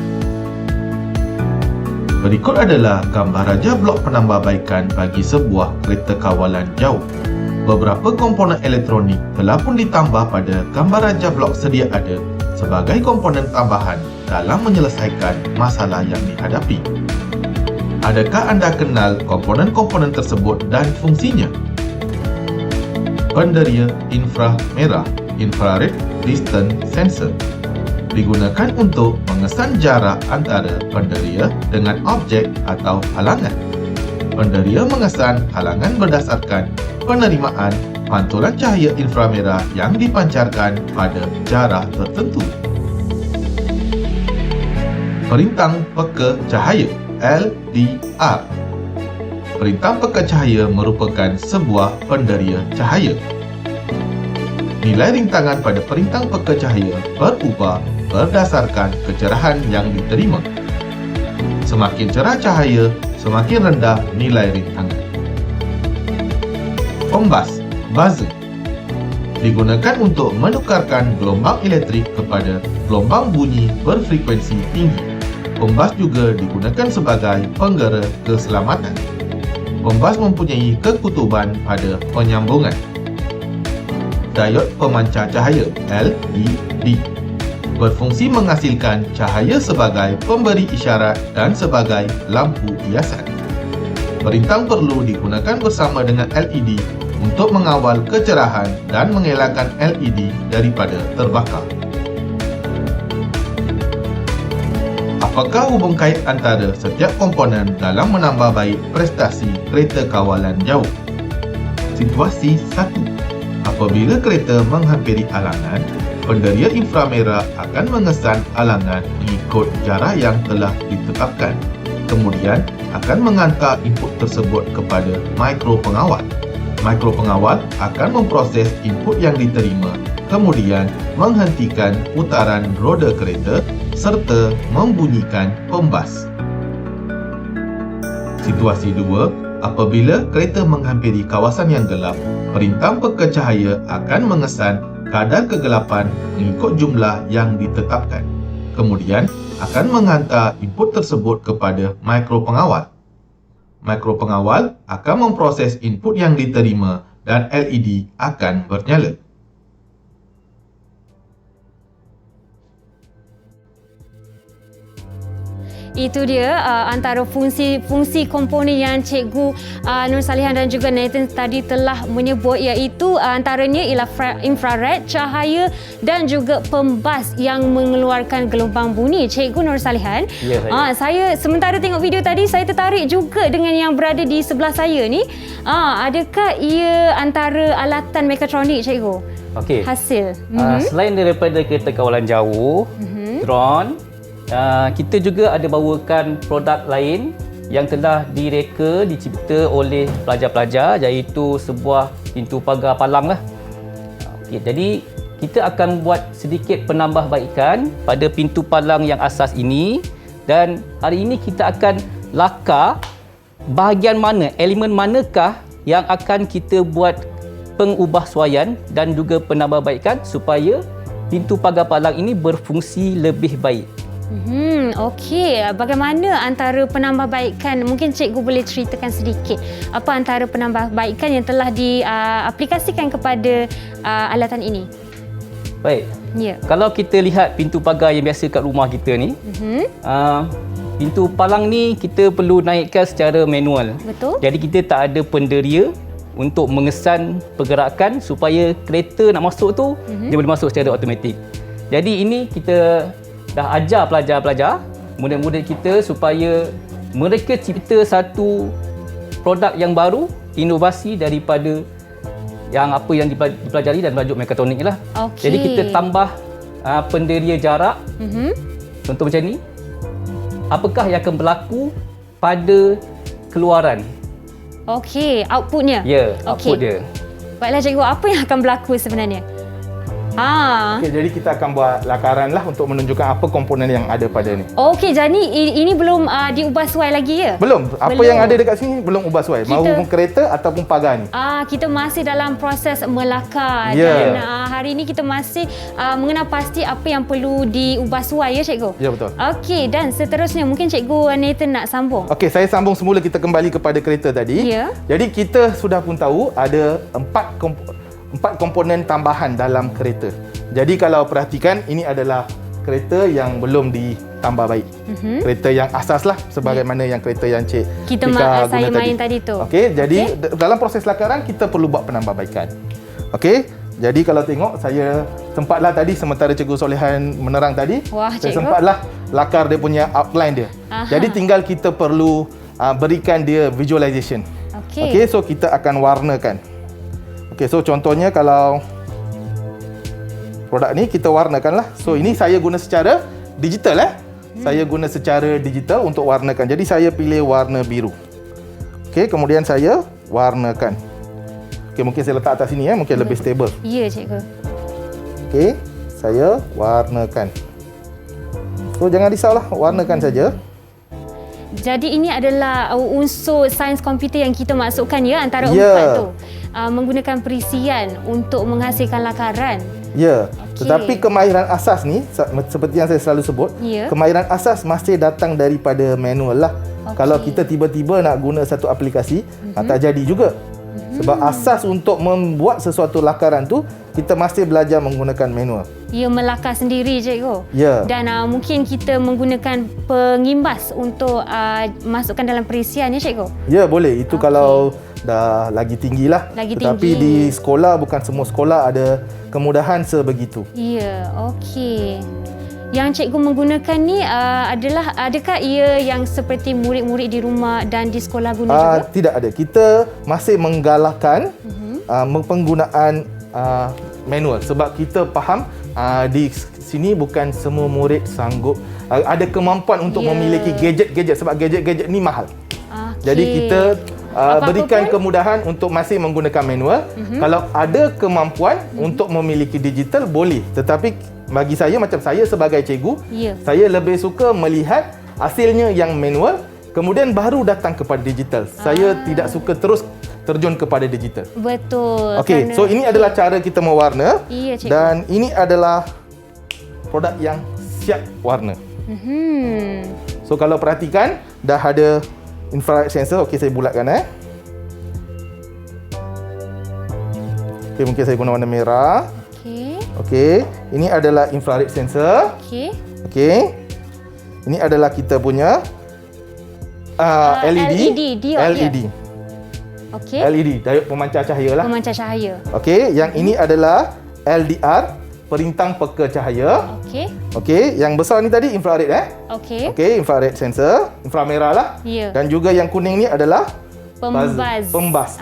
Berikut adalah gambar raja blok penambahbaikan bagi sebuah kereta kawalan jauh. Beberapa komponen elektronik telah pun ditambah pada gambar raja blok sedia ada sebagai komponen tambahan dalam menyelesaikan masalah yang dihadapi. Adakah anda kenal komponen-komponen tersebut dan fungsinya? Penderia inframerah, infrared distance sensor, digunakan untuk mengesan jarak antara penderia dengan objek atau halangan. Penderia mengesan halangan berdasarkan penerimaan pantulan cahaya inframerah yang dipancarkan pada jarak tertentu. Perintang peka cahaya LDR. Perintang peka cahaya merupakan sebuah penderia cahaya. Nilai rintangan pada perintang peka cahaya berubah berdasarkan kecerahan yang diterima. Semakin cerah cahaya, semakin rendah nilai rintangan. Pembas, buzzer, digunakan untuk menukarkan gelombang elektrik kepada gelombang bunyi berfrekuensi tinggi. Pembas juga digunakan sebagai penggera keselamatan. Pembas mempunyai kekutuban pada penyambungan. Diod pemancar cahaya LED berfungsi menghasilkan cahaya sebagai pemberi isyarat dan sebagai lampu hiasan. Perintang perlu digunakan bersama dengan LED untuk mengawal kecerahan dan mengelakkan LED daripada terbakar. Apakah hubung kait antara setiap komponen dalam menambah baik prestasi kereta kawalan jauh? Situasi 1. Apabila kereta menghampiri alangan, penderia inframerah akan mengesan alangan mengikut jarak yang telah ditetapkan. Kemudian akan menghantar input tersebut kepada mikropengawal. Mikropengawal akan memproses input yang diterima, kemudian menghentikan putaran roda kereta serta membunyikan pembas. Situasi 2. Apabila kereta menghampiri kawasan yang gelap, perintang peka cahaya akan mengesan kadar kegelapan mengikut jumlah yang ditetapkan. Kemudian akan menghantar input tersebut kepada mikropengawal. Mikropengawal akan memproses input yang diterima dan LED akan bernyala. Itu dia antara fungsi komponen yang Cikgu Nur Salihan dan juga Nathan tadi telah menyebut, iaitu antaranya ialah infrared, cahaya dan juga pembas yang mengeluarkan gelombang bunyi. Cikgu Nur Salihan, Ya, saya sementara tengok video tadi, saya tertarik juga dengan yang berada di sebelah saya ni. Adakah ia antara alatan mekatronik, Cikgu? Okey. Hasil. Selain daripada kereta kawalan jauh, drone, kita juga ada bawakan produk lain yang telah direka, dicipta oleh pelajar-pelajar, iaitu sebuah pintu pagar palang lah. Okey, jadi kita akan buat sedikit penambahbaikan pada pintu palang yang asas ini, dan hari ini kita akan lakar bahagian mana, elemen manakah yang akan kita buat pengubahsuaian dan juga penambahbaikan supaya pintu pagar palang ini berfungsi lebih baik. Okey. Bagaimana antara penambahbaikan? Mungkin Cikgu boleh ceritakan sedikit apa antara penambahbaikan yang telah diaplikasikan kepada alatan ini? Baik. Ya. Kalau kita lihat pintu pagar yang biasa kat rumah kita ni, pintu palang ni kita perlu naikkan secara manual. Betul. Jadi kita tak ada penderia untuk mengesan pergerakan supaya kereta nak masuk tu dia boleh masuk secara automatik. Jadi ini kita dah ajar pelajar-pelajar, murid-murid kita, supaya mereka cipta satu produk yang baru, inovasi daripada yang apa yang dipelajari dan tajuk mekatronik lah. Okey. Jadi kita tambah penderia jarak. Contoh macam ni. Apakah yang akan berlaku pada keluaran? Okey, outputnya. Ya, output dia. Baiklah Cikgu, apa yang akan berlaku sebenarnya? Okay, jadi kita akan buat lakaran lah untuk menunjukkan apa komponen yang ada pada ni. Okey, jadi ini belum diubah suai lagi ya? Belum. Apa Belum. yang ada dekat sini belum ubah suai. Mahu kereta ataupun pagar ni. Kita masih dalam proses melakar, Ya. dan hari ini kita masih mengenal pasti apa yang perlu diubah suai ya Cikgu? Ya, betul. Okey, dan seterusnya mungkin Cikgu Nathan nak sambung. Okey, saya sambung semula, kita kembali kepada kereta tadi. Ya. Jadi kita sudah pun tahu ada empat komponen tambahan dalam kereta. Jadi kalau perhatikan, ini adalah kereta yang belum ditambah baik. Kereta yang asas lah, sebagaimana yang kereta yang Cik Tika saya guna main tadi tu. Okey, jadi dalam proses lakaran kita perlu buat penambahbaikan. Okey, jadi kalau tengok, saya sempatlah tadi sementara Cikgu Solehan menerang tadi, Wah, saya Cikgu. sempatlah lakar dia punya outline dia. Aha. Jadi tinggal kita perlu berikan dia visualization. Okey. Okey, so kita akan warnakan. Okey, so contohnya kalau produk ni kita warnakanlah. So ini saya guna secara digital Saya guna secara digital untuk warnakan. Jadi saya pilih warna biru. Okey, kemudian saya warnakan. Okey, mungkin saya letak atas sini mungkin lebih stable. Ya Cikgu. Okey, saya warnakan. So jangan risaulah, warnakan saja. Jadi ini adalah unsur sains komputer yang kita masukkan ya, antara Ya. empat tu. Menggunakan perisian untuk menghasilkan lakaran. Ya, Okey. tetapi kemahiran asas ni seperti yang saya selalu sebut, Ya. kemahiran asas masih datang daripada manual lah. Okey. Kalau kita tiba-tiba nak guna satu aplikasi, tak jadi juga. Sebab asas untuk membuat sesuatu lakaran tu, kita mesti belajar menggunakan manual. Ia melakar sendiri cikgu. Ya. Dan mungkin kita menggunakan pengimbas untuk masukkan dalam perisian ya cikgu. Ya, boleh. Itu kalau dah lagi tinggilah. Lagi Tetapi tinggi. di sekolah, bukan semua sekolah ada kemudahan sebegitu. Ya, okey. Yang cikgu menggunakan ni adakah ia yang seperti murid-murid di rumah dan di sekolah guna juga? Tidak ada. Kita masih menggalakkan penggunaan manual sebab kita faham di sini bukan semua murid sanggup ada kemampuan untuk memiliki gadget-gadget sebab gadget-gadget ni mahal. Okay. Jadi kita Apa-apa berikan pun? kemudahan untuk masih menggunakan manual. Kalau ada kemampuan untuk memiliki digital boleh, tetapi bagi saya, macam saya sebagai cikgu, saya lebih suka melihat hasilnya yang manual, kemudian baru datang kepada digital. Saya tidak suka terus terjun kepada digital. Betul. Okey, so ini adalah cara kita mewarna. Ya, cikgu. Dan ini adalah produk yang siap warna. So kalau perhatikan, dah ada infrared sensor. Okey, saya bulatkan Okey, mungkin saya guna warna merah. Okey, ini adalah infrared sensor. Okey. Ini adalah kita punya LED. LED. Okey. LED, diode pemancar cahaya lah. Pemancar cahaya. Okey, yang ini adalah LDR, perintang peka cahaya. Okey. Okey, yang besar ni tadi infrared Okey. Okey, infrared sensor, inframerah lah. Ya. Dan juga yang kuning ni adalah Pembaz.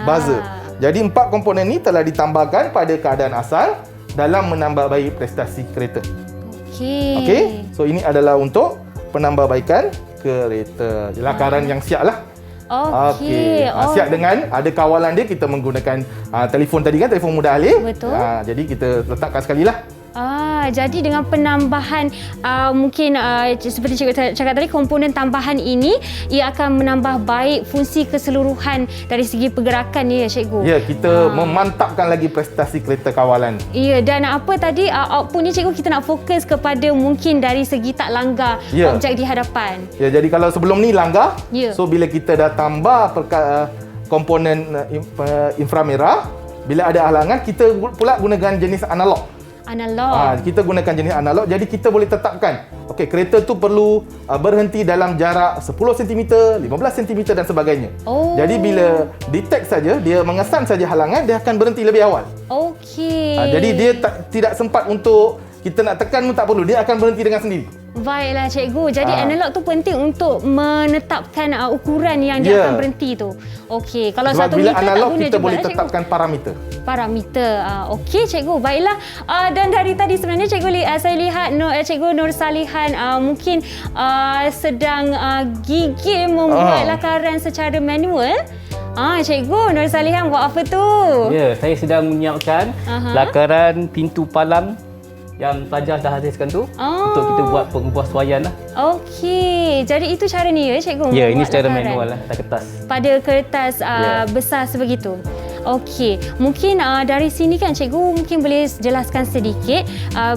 buzzer. Jadi 4 komponen ni telah ditambahkan pada keadaan asal dalam menambah baik prestasi kereta. Okey. Okey, so ini adalah untuk penambahbaikan kereta. Lakaran yang siap lah. Okey. Siap dengan ada kawalan dia, kita menggunakan telefon tadi kan, telefon mudah alih. Betul. Jadi kita letakkan sekali lah. Jadi dengan penambahan mungkin seperti cikgu cakap tadi, komponen tambahan ini ia akan menambah baik fungsi keseluruhan dari segi pergerakan ni ya cikgu. Ya, kita memantapkan lagi prestasi kereta kawalan. Ya, dan apa tadi output ni cikgu, kita nak fokus kepada mungkin dari segi tak langgar objek di hadapan. Ya, jadi kalau sebelum ni langgar, Ya. so bila kita dah tambah komponen inframerah, bila ada halangan kita pula gunakan jenis analog. Kita gunakan jenis analog, jadi kita boleh tetapkan okey, kereta tu perlu berhenti dalam jarak 10 cm, 15 cm dan sebagainya. Jadi bila detect saja, dia mengesan saja halangan, dia akan berhenti lebih awal. Okey. Jadi dia tidak sempat untuk kita nak tekan pun tak perlu, dia akan berhenti dengan sendiri. Baiklah cikgu. Jadi analog tu penting untuk menetapkan ukuran yang dia akan berhenti tu. Okey, kalau sebab 1 bila meter analog tak guna kita juga boleh cikgu. tetapkan Parameter. Okey cikgu, baiklah. Dan dari tadi sebenarnya cikgu saya lihat cikgu Nur Salihan mungkin sedang gigih membuat lakaran secara manual. Cikgu Nur Salihan buat apa tu? Ya, saya sedang menyiapkan lakaran pintu palang yang pelajar dah hasilkan tu untuk kita buat penguassuaian lah. Okey, jadi itu cara ni ya cikgu? Ya, ini secara lakaran manual lah, atas kertas. Pada kertas besar sebegitu. Okey, mungkin dari sini kan cikgu mungkin boleh jelaskan sedikit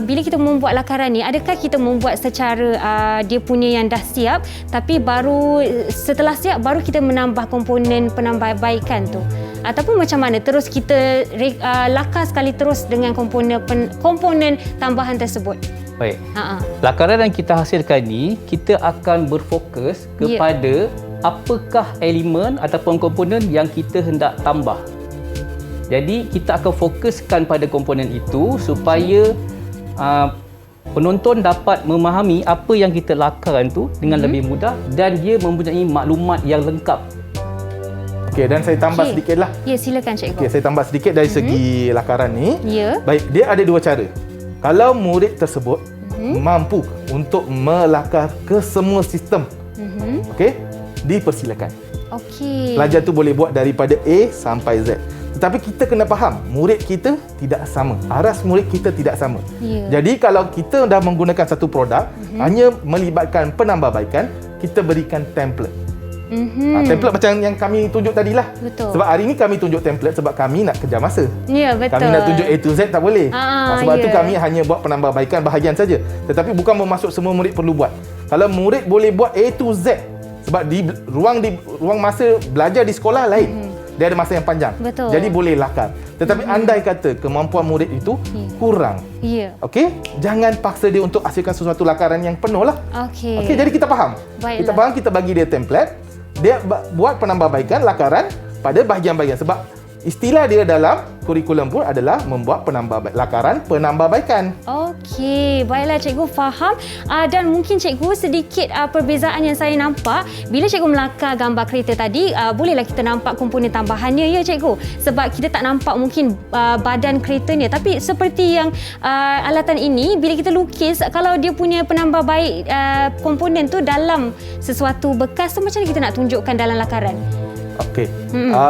bila kita membuat lakaran ni, adakah kita membuat secara dia punya yang dah siap, tapi baru setelah siap baru kita menambah komponen penambahbaikan tu, ataupun macam mana terus kita lakar sekali terus dengan komponen tambahan tersebut? Baik. Lakaran yang kita hasilkan ni, kita akan berfokus kepada apakah elemen ataupun komponen yang kita hendak tambah. Jadi kita akan fokuskan pada komponen itu supaya penonton dapat memahami apa yang kita lakarkan tu dengan lebih mudah dan dia mempunyai maklumat yang lengkap. Okey, dan saya tambah sedikitlah. Ya, silakan cikgu. Okey, saya tambah sedikit dari segi lakaran ni. Ya. Baik, dia ada 2 cara. Kalau murid tersebut mampu untuk melakar ke semua sistem, okey, dipersilakan. Okey. Pelajar tu boleh buat daripada A sampai Z. Tetapi kita kena faham, murid kita tidak sama. Aras murid kita tidak sama. Jadi kalau kita dah menggunakan satu produk, hanya melibatkan penambahbaikan, kita berikan template. Template macam yang kami tunjuk tadilah. Betul. Sebab hari ini kami tunjuk template sebab kami nak kejar masa. Ya, betul. Kami nak tunjuk A to Z tak boleh. Sebab tu ya. kami hanya buat penambahbaikan bahagian saja. Tetapi bukan bermaksud semua murid perlu buat. Kalau murid boleh buat A to Z, sebab di ruang masa belajar di sekolah lain. dia ada masa yang panjang. Betul. Jadi boleh lakar. Tetapi andai kata kemampuan murid itu kurang, Ya. okey, jangan paksa dia untuk hasilkan sesuatu lakaran yang penuh lah. Okey. Okey, jadi kita faham. Baiklah. Kita faham, kita bagi dia template, dia buat penambahbaikan lakaran pada bahagian-bahagian. Sebab istilah dia dalam kurikulum pun adalah membuat lakaran penambahbaikan. Okey, baiklah cikgu faham. Dan mungkin cikgu sedikit perbezaan yang saya nampak bila cikgu melakar gambar kereta tadi, bolehlah kita nampak komponen tambahannya ya cikgu. Sebab kita tak nampak mungkin badan keretanya, tapi seperti yang alatan ini bila kita lukis, kalau dia punya penambah baik komponen tu dalam sesuatu bekas tu, macam mana kita nak tunjukkan dalam lakaran? Okey.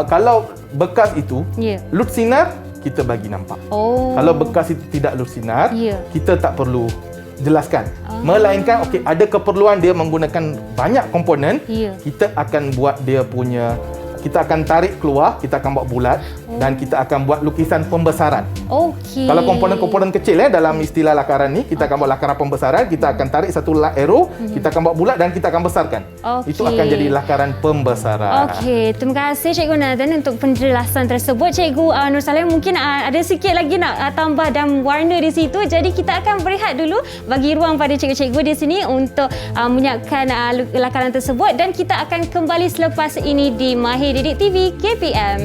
Kalau bekas itu Ya. lut sinar, kita bagi nampak. Oh. Kalau bekas itu tidak lut sinar, Ya. kita tak perlu jelaskan. Melainkan ada keperluan dia menggunakan banyak komponen, Ya. kita akan buat dia punya, kita akan tarik keluar, kita akan buat bulat dan kita akan buat lukisan pembesaran. Okey. Kalau komponen-komponen kecil dalam istilah lakaran ni, kita akan buat lakaran pembesaran, kita akan tarik satu arrow, kita akan buat bulat dan kita akan besarkan. Okey. Itu akan jadi lakaran pembesaran. Okey, terima kasih Cikgu Nathan untuk penjelasan tersebut. Cikgu Nur Salim mungkin ada sikit lagi nak tambah dan warna di situ. Jadi kita akan berehat dulu, bagi ruang pada cikgu-cikgu di sini untuk menyiapkan lakaran tersebut, dan kita akan kembali selepas ini di Mahir Didik TV KPM.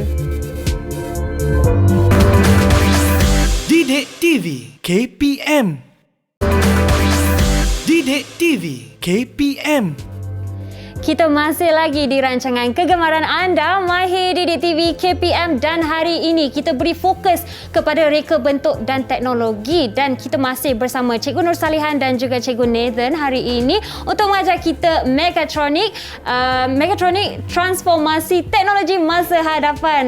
Didik TV KPM. Didik TV KPM. Kita masih lagi di rancangan kegemaran anda, Mahir Didik TV KPM, dan hari ini kita beri fokus kepada reka bentuk dan teknologi, dan kita masih bersama Cikgu Nur Salihan dan juga Cikgu Nathan hari ini untuk mengajar kita Mechatronic transformasi teknologi masa hadapan.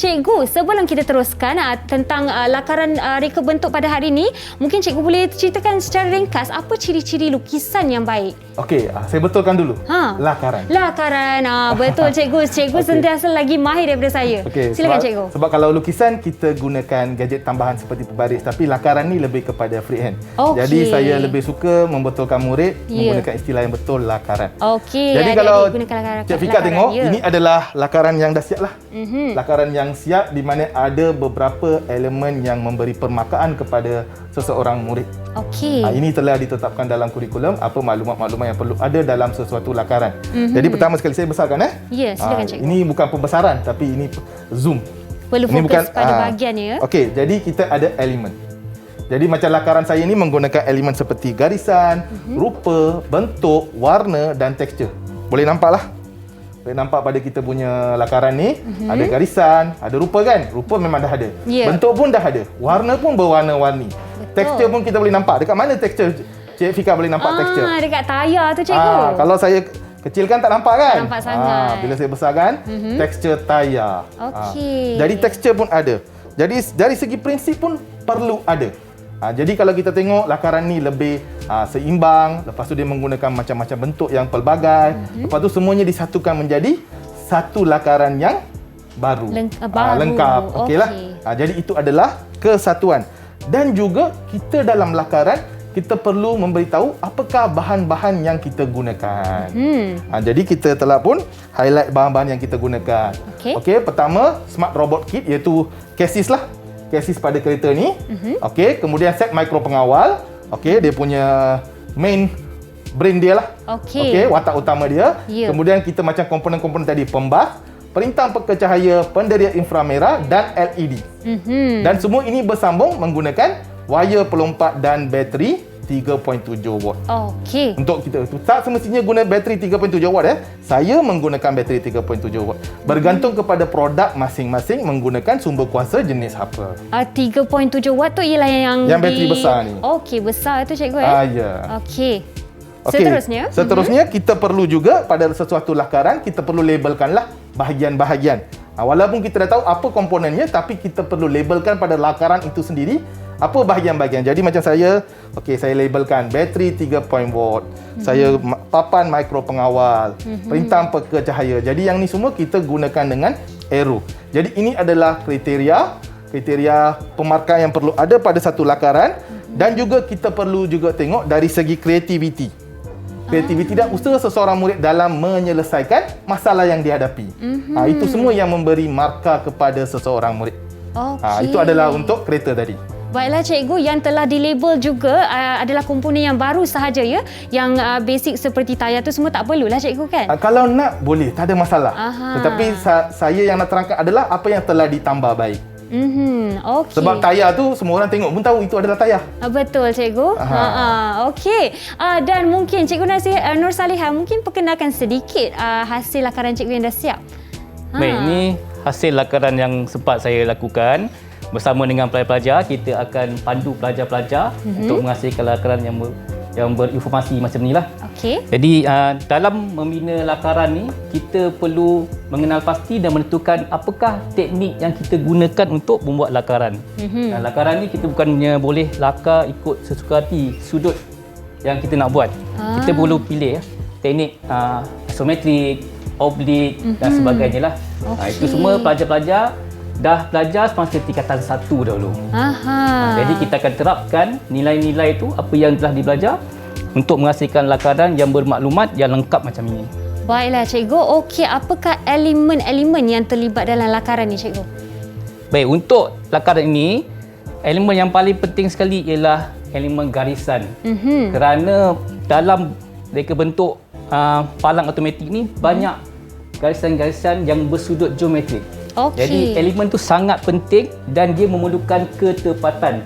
Cikgu, sebelum kita teruskan tentang lakaran reka bentuk pada hari ini, mungkin cikgu boleh ceritakan secara ringkas apa ciri-ciri lukisan yang baik? Okey, saya betulkan dulu. Lakaran. Betul cikgu. Cikgu Okey. sentiasa lagi mahir daripada saya. Okey, Silakan sebab, cikgu. Sebab kalau lukisan kita gunakan gadget tambahan seperti pebaris, tapi lakaran ni lebih kepada freehand. Okey. Jadi saya lebih suka membetulkan murid Ya. menggunakan istilah yang betul, lakaran. Okey. Jadi adik-adik kalau gunakan Cik Fika tengok, ya. ini adalah lakaran yang dah siap lah. Lakaran yang siap di mana ada beberapa elemen yang memberi permakaan kepada seseorang murid. Okey. Ini telah ditetapkan dalam kurikulum apa maklumat-maklumat yang perlu ada dalam sesuatu lakaran. Jadi pertama sekali saya besarkan Ya, silakan cikgu. Ini bukan pembesaran tapi ini zoom. Perlu Ini fokus pada bahagian ya. Okey, jadi kita ada elemen. Jadi macam lakaran saya ini menggunakan elemen seperti garisan, rupa, bentuk, warna dan tekstur. Boleh nampak lah. Boleh nampak pada kita punya lakaran ni, ada garisan, ada rupa kan? Rupa memang dah ada. Ya. Bentuk pun dah ada. Warna pun berwarna-warni. Tekstur pun kita boleh nampak. Dekat mana tekstur? Cik Fika boleh nampak tekstur. Dekat tayar tu cikgu. Kalau saya kecilkan tak nampak kan? Tak nampak sangat. Bila saya besarkan, tekstur tayar. Okey. Jadi tekstur pun ada. Jadi dari segi prinsip pun perlu ada. Jadi kalau kita tengok lakaran ni lebih seimbang, lepas tu dia menggunakan macam-macam bentuk yang pelbagai, lepas tu semuanya disatukan menjadi satu lakaran yang baru. Baru. Lengkap. Okeylah. Okey. Jadi itu adalah kesatuan. Dan juga kita dalam lakaran kita perlu memberitahu apakah bahan-bahan yang kita gunakan. Jadi kita telah pun highlight bahan-bahan yang kita gunakan. Okey, pertama Smart Robot Kit, iaitu chassis lah. Chassis pada kereta ni. Okey, kemudian set mikro pengawal. Okey, dia punya main brain dia lah. Okey, watak utama dia. Ya. Kemudian kita macam komponen-komponen tadi, pembas, perintah peka cahaya, penderia inframerah dan LED. Dan semua ini bersambung menggunakan wire pelompat dan bateri 3.7 watt. Okey. Untuk kita tak semestinya guna bateri 3.7 watt Saya menggunakan bateri 3.7 watt. Bergantung kepada produk masing-masing menggunakan sumber kuasa jenis apa. 3.7 watt tu ialah yang bateri besar ni. Okey, besar tu cikgu Ya. Okey. Okey. Seterusnya kita perlu juga pada sesuatu lakaran kita perlu labelkanlah bahagian-bahagian. Walaupun kita dah tahu apa komponennya, tapi kita perlu labelkan pada lakaran itu sendiri apa bahagian-bahagian. Jadi macam saya, saya labelkan bateri 3 watt, saya papan mikro pengawal, perintah peka cahaya. Jadi yang ni semua kita gunakan dengan arrow. Jadi ini adalah kriteria pemarkah yang perlu ada pada satu lakaran, dan juga kita perlu juga tengok dari segi kreativiti. Kreativiti dan usaha seseorang murid dalam menyelesaikan masalah yang dihadapi. Itu semua yang memberi markah kepada seseorang murid. Okey. Itu adalah untuk kereta tadi. Baiklah cikgu, yang telah dilabel juga adalah komponen yang baru sahaja ya. Yang basic seperti tayar tu semua tak perlulah cikgu kan? Kalau nak boleh, tak ada masalah. Aha. Tetapi saya yang nak terangkan adalah apa yang telah ditambah baik. Okey. Sebab tayar tu semua orang tengok pun tahu itu adalah tayar. Betul cikgu. Okey. Dan mungkin cikgu Nur Salihah mungkin perkenalkan sedikit hasil lakaran cikgu yang dah siap. Baik, ini hasil lakaran yang sempat saya lakukan. Bersama dengan pelajar-pelajar, kita akan pandu pelajar-pelajar untuk menghasilkan lakaran yang berinformasi macam ni lah. Okey. Jadi dalam membina lakaran ni, kita perlu mengenal pasti dan menentukan apakah teknik yang kita gunakan untuk membuat lakaran. Dan lakaran ni kita bukannya boleh lakar ikut sesuka hati sudut yang kita nak buat. Kita perlu pilih teknik isometrik, oblik dan sebagainya lah. Itu semua pelajar-pelajar dah belajar semasa tingkatan 1 dahulu. Jadi kita akan terapkan nilai-nilai itu, apa yang telah dibelajar untuk menghasilkan lakaran yang bermaklumat yang lengkap macam ini. Baiklah cikgu. Okey, apakah elemen-elemen yang terlibat dalam lakaran ni cikgu? Baik, untuk lakaran ini, elemen yang paling penting sekali ialah elemen garisan. Kerana dalam reka bentuk palang automatik ni banyak garisan-garisan yang bersudut geometrik. Okey. Jadi elemen tu sangat penting dan dia memerlukan ketepatan.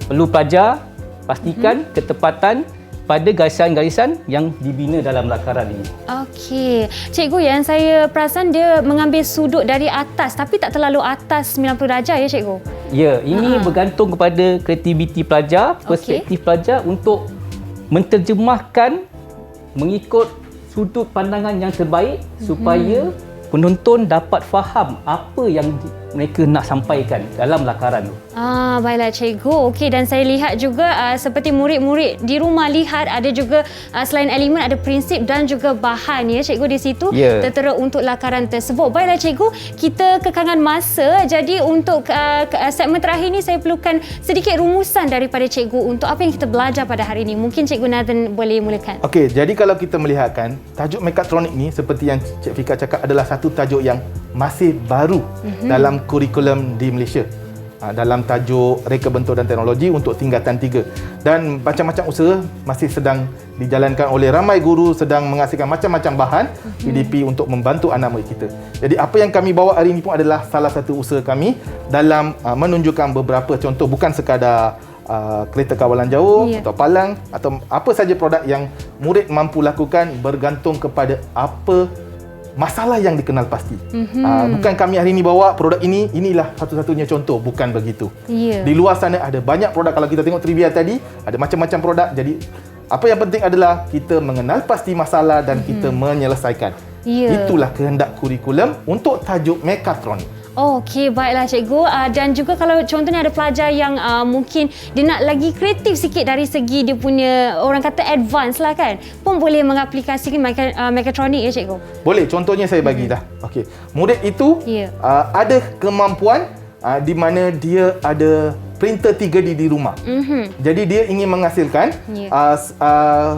Perlu pelajar pastikan ketepatan pada garisan-garisan yang dibina dalam lakaran ini. Okey. Cikgu, yang saya perasan dia mengambil sudut dari atas tapi tak terlalu atas 90 darjah ya cikgu? Ya, ini bergantung kepada kreativiti pelajar, perspektif pelajar untuk menterjemahkan mengikut sudut pandangan yang terbaik supaya penonton dapat faham apa yang mereka nak sampaikan dalam lakaran tu. Baiklah cikgu. Okey, dan saya lihat juga seperti murid-murid di rumah lihat ada juga selain elemen ada prinsip dan juga bahan ya cikgu di situ tertera untuk lakaran tersebut. Baiklah cikgu, kita kekangan masa. Jadi untuk segmen terakhir ni saya perlukan sedikit rumusan daripada cikgu untuk apa yang kita belajar pada hari ini. Mungkin cikgu Nathan boleh mulakan. Okey, jadi kalau kita melihatkan tajuk mekatronik ni seperti yang Cik Fika cakap adalah satu tajuk yang masih baru dalam kurikulum di Malaysia. Dalam tajuk reka bentuk dan teknologi untuk tingkatan 3. Dan macam-macam usaha masih sedang dijalankan oleh ramai guru sedang menghasilkan macam-macam bahan PDP untuk membantu anak murid kita. Jadi apa yang kami bawa hari ini pun adalah salah satu usaha kami dalam menunjukkan beberapa contoh, bukan sekadar kereta kawalan jauh atau palang atau apa saja produk yang murid mampu lakukan bergantung kepada apa masalah yang dikenal pasti. Bukan kami hari ini bawa produk ini, inilah satu-satunya contoh. Bukan begitu. Di luar sana ada banyak produk. Kalau kita tengok trivia tadi, ada macam-macam produk. Jadi apa yang penting adalah kita mengenal pasti masalah dan kita menyelesaikan. Itulah kehendak kurikulum untuk tajuk mekatronik. Okey, baiklah cikgu. Dan juga kalau contohnya ada pelajar yang mungkin dia nak lagi kreatif sikit dari segi dia punya orang kata advance lah kan, pun boleh mengaplikasikan mekatronik ya cikgu? Boleh, contohnya saya bagi dah. Okey, murid itu ada kemampuan di mana dia ada printer 3D di rumah. Jadi dia ingin menghasilkan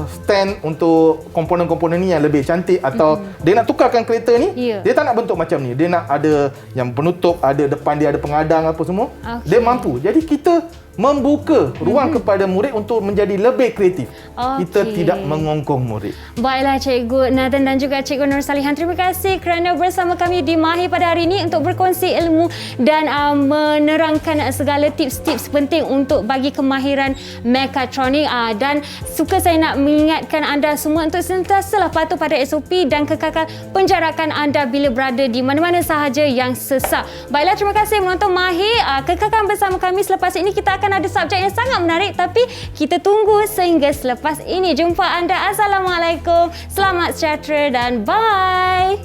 stand untuk komponen-komponen ni yang lebih cantik atau dia nak tukarkan kereta ni, dia tak nak bentuk macam ni. Dia nak ada yang penutup, ada depan dia ada pengadang apa semua. Dia mampu. Jadi kita membuka ruang kepada murid untuk menjadi lebih kreatif. Kita tidak mengongkong murid. Baiklah Cikgu Nathan dan juga Cikgu Nur Salihan, terima kasih kerana bersama kami di Mahir pada hari ini untuk berkongsi ilmu dan menerangkan segala tips-tips penting untuk bagi kemahiran mekatronik. Dan suka saya nak mengingatkan anda semua untuk sentiasalah patuh pada SOP dan kekalkan penjarakan anda bila berada di mana-mana sahaja yang sesak. Baiklah, terima kasih menonton Mahir. Kekalkan bersama kami. Selepas ini kita akan ada subjek yang sangat menarik, tapi kita tunggu sehingga selepas ini. Jumpa anda. Assalamualaikum. Selamat sejahtera dan bye.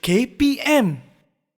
KPM